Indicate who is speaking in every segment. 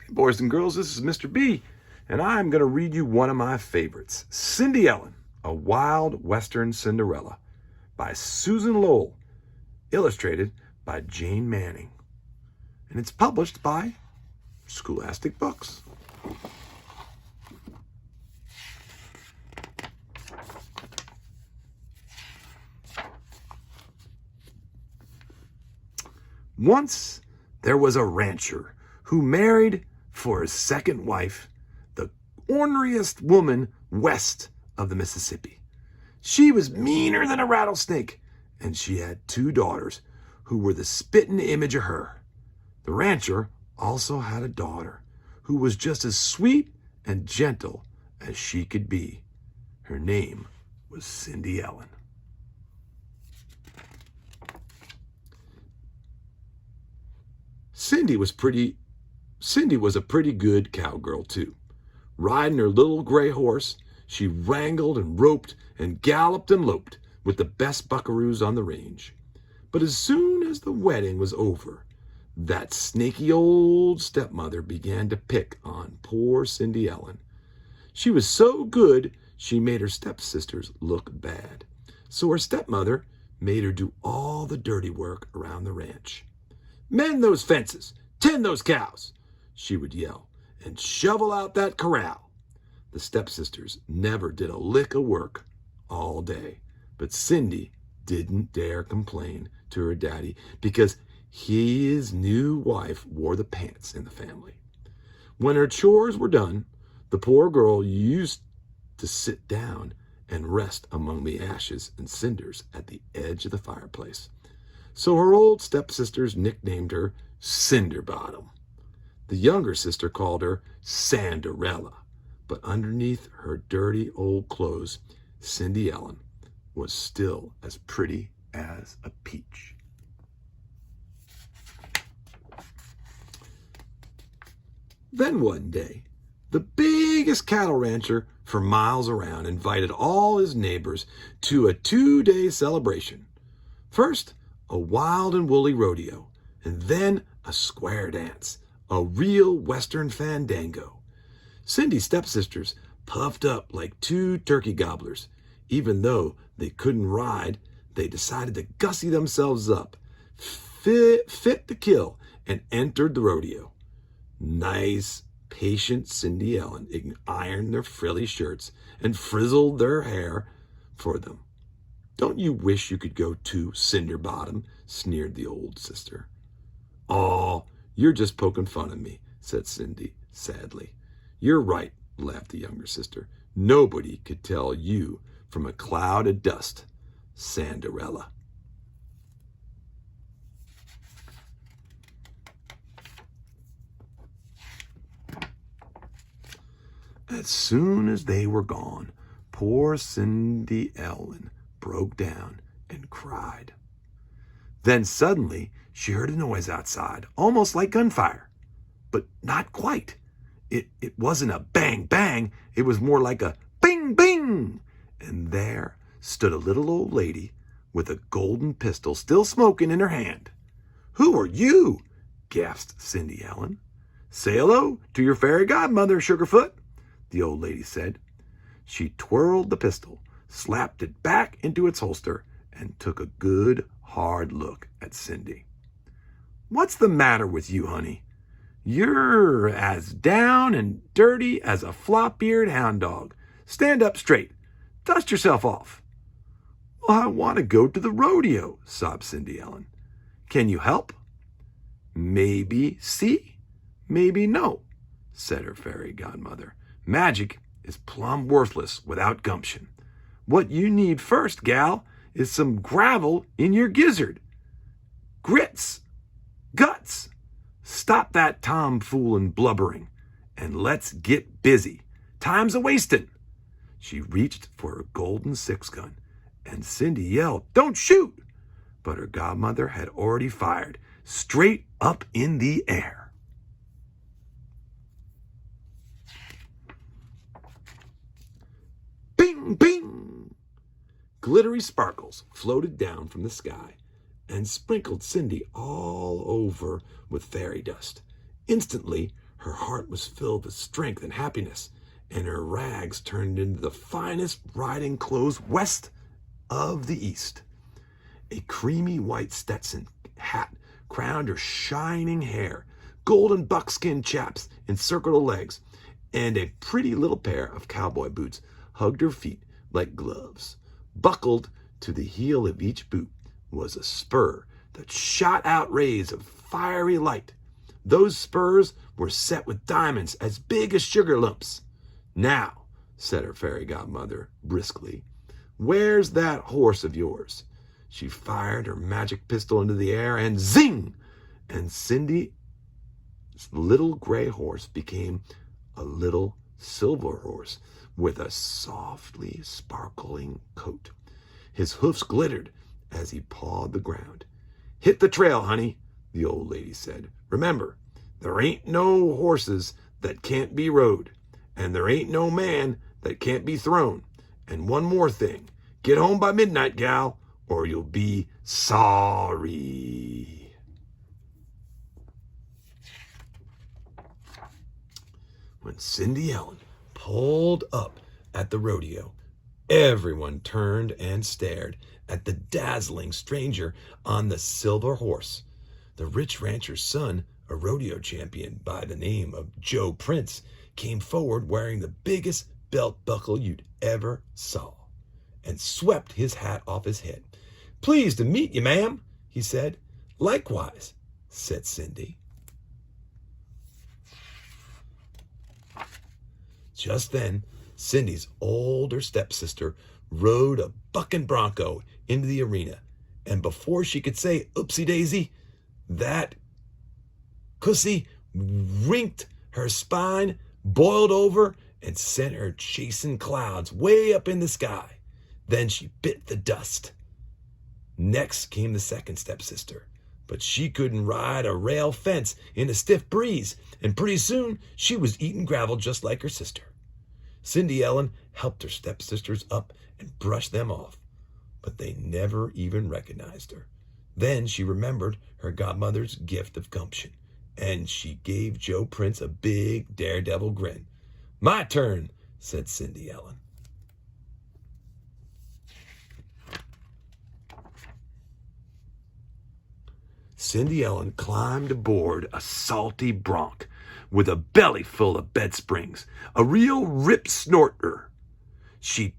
Speaker 1: Boys and girls, this is Mr. B, and I'm going to read you one of my favorites, Cindy Ellen, A Wild Western Cinderella, by Susan Lowell, illustrated by Jane Manning. And it's published by Scholastic Books. Once there was a rancher who married for his second wife the orneriest woman west of the Mississippi. She was meaner than a rattlesnake, and she had 2 daughters who were the spitting image of her. The rancher also had a daughter who was just as sweet and gentle as she could be. Her name was Cindy Ellen. Cindy was a pretty good cowgirl, too. Riding her little gray horse, she wrangled and roped and galloped and loped with the best buckaroos on the range. But as soon as the wedding was over, that snaky old stepmother began to pick on poor Cindy Ellen. She was so good, she made her stepsisters look bad. So her stepmother made her do all the dirty work around the ranch. "Mend those fences, tend those cows," she would yell, "and shovel out that corral." The stepsisters never did a lick of work all day, but Cindy didn't dare complain to her daddy because his new wife wore the pants in the family. When her chores were done, the poor girl used to sit down and rest among the ashes and cinders at the edge of the fireplace. So her old stepsisters nicknamed her Cinderbottom. The younger sister called her Cinderella, but underneath her dirty old clothes, Cindy Ellen was still as pretty as a peach. Then one day, the biggest cattle rancher for miles around invited all his neighbors to a 2-day celebration. First, a wild and woolly rodeo, and then a square dance, a real Western fandango. Cindy's stepsisters puffed up like 2 turkey gobblers. Even though they couldn't ride, they decided to gussy themselves up, fit to kill, and entered the rodeo. Nice, patient Cindy Ellen ironed their frilly shirts and frizzled their hair for them. "Don't you wish you could go too, Cinderbottom?" sneered the old sister. "Aw, you're just poking fun at me," said Cindy sadly. "You're right," laughed the younger sister. "Nobody could tell you from a cloud of dust, Cinderella." As soon as they were gone, poor Cindy Ellen broke down and cried. Then suddenly she heard a noise outside, almost like gunfire, but not quite. It wasn't a bang bang, it was more like a bing bing. And there stood a little old lady with a golden pistol still smoking in her hand. "Who are you?" gasped Cindy Ellen. "Say hello to your fairy godmother, Sugarfoot," the old lady said. She twirled the pistol, slapped it back into its holster, and took a good, hard look at Cindy. "What's the matter with you, honey? You're as down and dirty as a flop-eared hound dog. Stand up straight. Dust yourself off." "Well, I want to go to the rodeo," sobbed Cindy Ellen. "Can you help?" "Maybe see, maybe no," said her fairy godmother. "Magic is plumb worthless without gumption. What you need first, gal, is some gravel in your gizzard. Grits, guts. Stop that tomfoolin' blubbering, and let's get busy. Time's a-wastin'." She reached for her golden 6-gun, and Cindy yelled, "Don't shoot!" But her godmother had already fired, straight up in the air. Bing, bing! Glittery sparkles floated down from the sky and sprinkled Cindy all over with fairy dust. Instantly, Her heart was filled with strength and happiness, and her rags turned into the finest riding clothes west of the east. A creamy white Stetson hat crowned her shining hair, golden buckskin chaps encircled her legs, and a pretty little pair of cowboy boots hugged her feet like gloves. Buckled to the heel of each boot was a spur that shot out rays of fiery light. Those spurs were set with diamonds as big as sugar lumps. "Now," said her fairy godmother briskly, "where's that horse of yours?" She fired her magic pistol into the air, and zing! And Cindy's little gray horse became a little silver horse with a softly sparkling coat. His hoofs glittered as he pawed the ground. "Hit the trail, honey," the old lady said. "Remember, there ain't no horses that can't be rode, and there ain't no man that can't be thrown. And one more thing, get home by midnight, gal, or you'll be sorry." When Cindy Ellen pulled up at the rodeo, everyone turned and stared at the dazzling stranger on the silver horse. The rich rancher's son, a rodeo champion by the name of Joe Prince, came forward wearing the biggest belt buckle you'd ever saw, and swept his hat off his head. "Pleased to meet you, ma'am," he said. "Likewise," said Cindy. Just then, Cindy's older stepsister rode a bucking bronco into the arena, and before she could say "oopsie daisy," that cussy wrinked her spine, boiled over, and sent her chasing clouds way up in the sky. Then she bit the dust. Next came the second stepsister, but she couldn't ride a rail fence in a stiff breeze, and pretty soon she was eating gravel just like her sister. Cindy Ellen helped her stepsisters up and brushed them off, but they never even recognized her. Then she remembered her godmother's gift of gumption, and she gave Joe Prince a big daredevil grin. "My turn," said Cindy Ellen. Cindy Ellen climbed aboard a salty bronc with a belly full of bed springs, a real rip snorter. She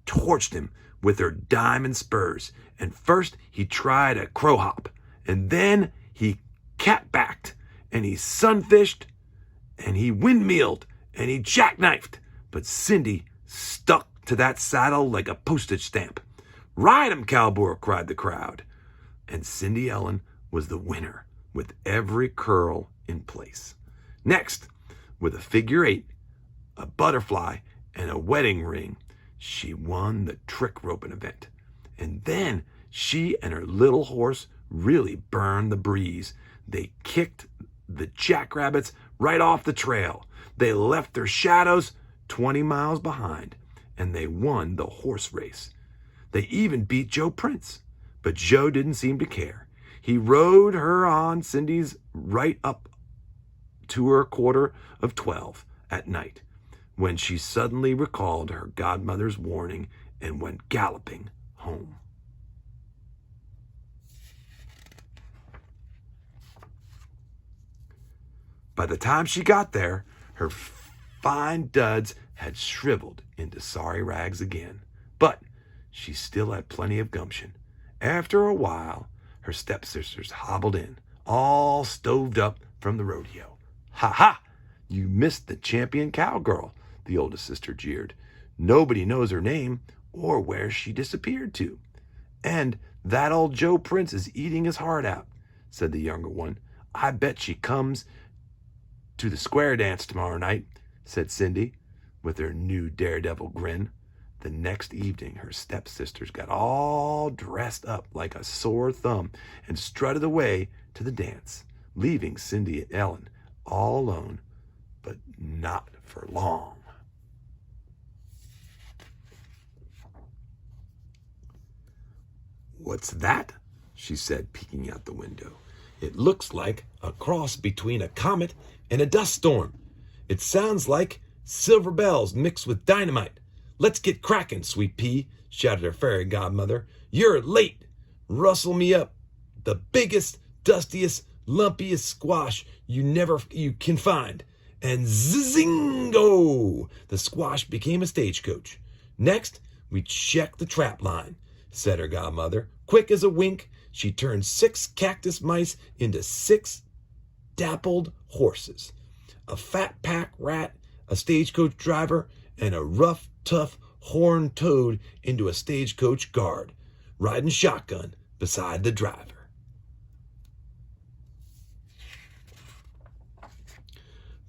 Speaker 1: torched him with her diamond spurs, and first he tried a crow hop, and then he cat-backed, and he sunfished, and he windmilled, and he jackknifed, but Cindy stuck to that saddle like a postage stamp. "Ride him, cowboy," cried the crowd, and Cindy Ellen was the winner with every curl in place. Next, with a figure 8, a butterfly, and a wedding ring, she won the trick roping event. And then she and her little horse really burned the breeze. They kicked the jackrabbits right off the trail. They left their shadows 20 miles behind, and they won the horse race. They even beat Joe Prince, but Joe didn't seem to care. He rode her on Cindy's right up to her 11:15 at night, when she suddenly recalled her godmother's warning and went galloping home. By the time she got there, her fine duds had shriveled into sorry rags again, but she still had plenty of gumption. After a while, her stepsisters hobbled in, all stoved up from the rodeo. "Ha ha! You missed the champion cowgirl," the oldest sister jeered. "Nobody knows her name or where she disappeared to." "And that old Joe Prince is eating his heart out," said the younger one. "I bet she comes to the square dance tomorrow night," said Cindy, with her new daredevil grin. The next evening, her stepsisters got all dressed up like a sore thumb and strutted away to the dance, leaving Cindy and Ellen all alone, but not for long. "What's that?" she said, peeking out the window. It looks like a cross between a comet and a dust storm. It sounds like silver bells mixed with dynamite. Let's get cracking, Sweet Pea, shouted her fairy godmother. You're late. Rustle me up the biggest, dustiest, lumpiest squash you can find. And zingo! The squash became a stagecoach. Next, we check the trap line, said her godmother. Quick as a wink, she turned 6 cactus mice into 6 dappled horses, a fat pack rat, a stagecoach driver, and a rough, tough, horned toad into a stagecoach guard, riding shotgun beside the driver.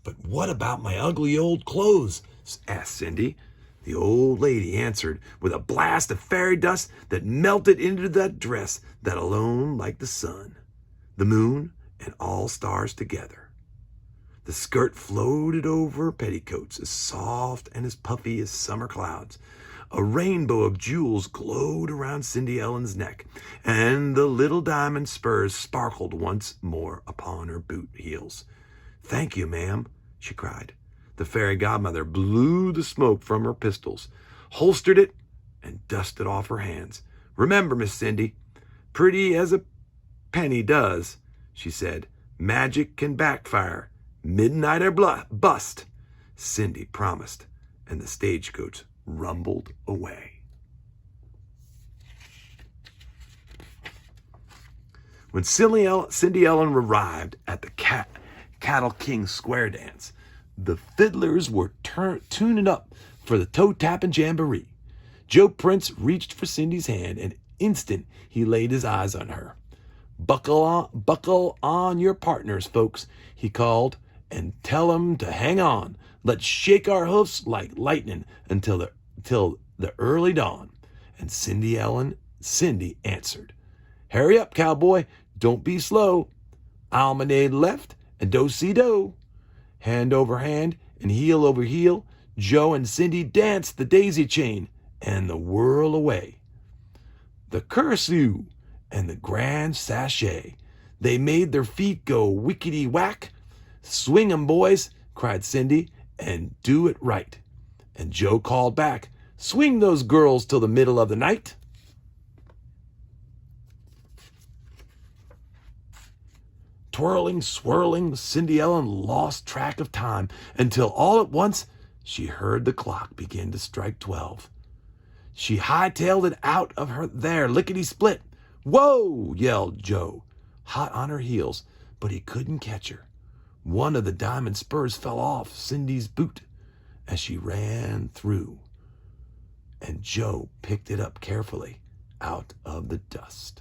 Speaker 1: But what about my ugly old clothes? Asked Cindy. The old lady answered with a blast of fairy dust that melted into that dress that alone like the sun, the moon, and all stars together. The skirt floated over her petticoats as soft and as puffy as summer clouds. A rainbow of jewels glowed around Cindy Ellen's neck, and the little diamond spurs sparkled once more upon her boot heels. Thank you, ma'am, she cried. The fairy godmother blew the smoke from her pistols, holstered it, and dusted off her hands. Remember, Miss Cindy, pretty as a penny does, she said, magic can backfire. Midnight or bust. Cindy promised, and the stagecoach rumbled away. When Cindy Ellen arrived at the Cattle King Square Dance, the fiddlers were tuning up for the toe-tapping jamboree. Joe Prince reached for Cindy's hand, and instant he laid his eyes on her. Buckle on your partners, folks, he called, and tell 'em to hang on. Let's shake our hoofs like lightning until the early dawn. And Cindy answered, Hurry up, cowboy, don't be slow. Almonade left and do-si-do. Hand over hand and heel over heel, Joe and Cindy danced the daisy chain and the whirl away. The cursew and the grand sachet, they made their feet go wickety-whack. Swing 'em, boys, cried Cindy, and do it right. And Joe called back, swing those girls till the middle of the night. Twirling, swirling, Cindy Ellen lost track of time until all at once she heard the clock begin to strike 12. She hightailed it out of her there, lickety-split. Whoa, yelled Joe, hot on her heels, but he couldn't catch her. One of the diamond spurs fell off Cindy's boot as she ran through, and Joe picked it up carefully out of the dust.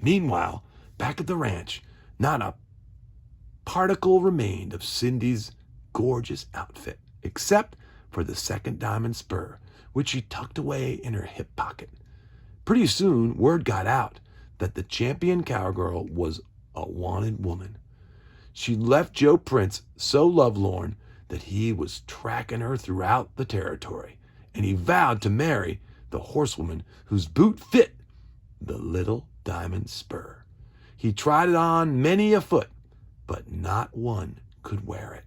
Speaker 1: Meanwhile, back at the ranch, not a particle remained of Cindy's gorgeous outfit, except for the second diamond spur, which she tucked away in her hip pocket. Pretty soon, word got out that the champion cowgirl was a wanted woman. She left Joe Prince so lovelorn that he was tracking her throughout the territory, and he vowed to marry the horsewoman whose boot fit the little diamond spur. He tried it on many a foot, but not one could wear it.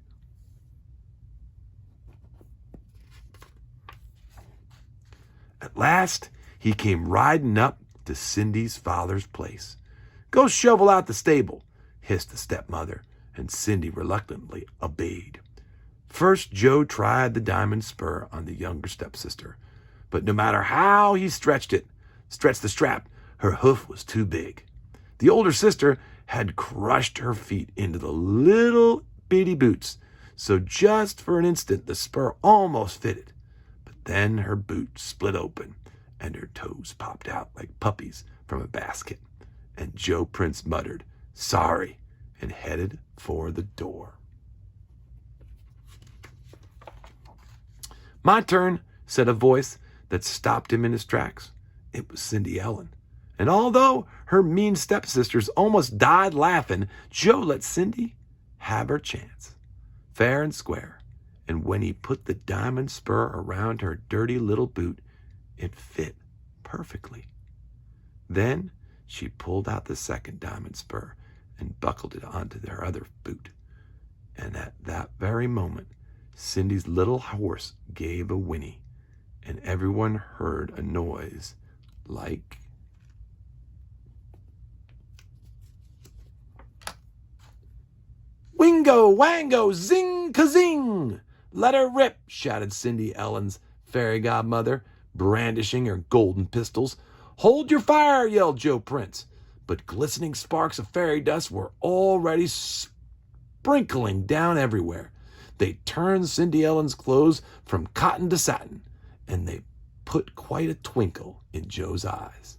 Speaker 1: At last, he came riding up to Cindy's father's place. Go shovel out the stable, hissed the stepmother, and Cindy reluctantly obeyed. First, Joe tried the diamond spur on the younger stepsister, but no matter how he stretched the strap, her hoof was too big. The older sister had crushed her feet into the little bitty boots, so just for an instant the spur almost fitted. But then her boot split open, and her toes popped out like puppies from a basket, and Joe Prince muttered, sorry, and headed for the door. My turn, said a voice that stopped him in his tracks. It was Cindy Ellen. And although her mean stepsisters almost died laughing, Joe let Cindy have her chance, fair and square. And when he put the diamond spur around her dirty little boot, it fit perfectly. Then she pulled out the second diamond spur and buckled it onto their other boot. And at that very moment, Cindy's little horse gave a whinny, and everyone heard a noise like... "Wingo, wango, zing, kazing! Let her rip!" shouted Cindy Ellen's fairy godmother, brandishing her golden pistols. "Hold your fire!" yelled Joe Prince. But glistening sparks of fairy dust were already sprinkling down everywhere. They turned Cindy Ellen's clothes from cotton to satin, and they put quite a twinkle in Joe's eyes.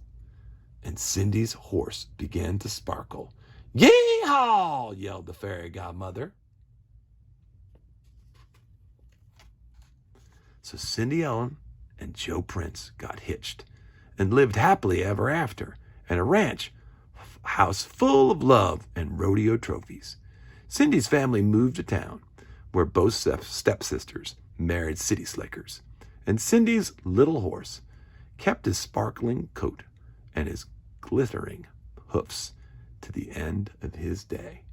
Speaker 1: And Cindy's horse began to sparkle. "Yee-haw!" yelled the fairy godmother. So Cindy Ellen and Joe Prince got hitched and lived happily ever after in a ranch house full of love and rodeo trophies. Cindy's family moved to town, where both stepsisters married city slickers, and Cindy's little horse kept his sparkling coat and his glittering hoofs to the end of his day.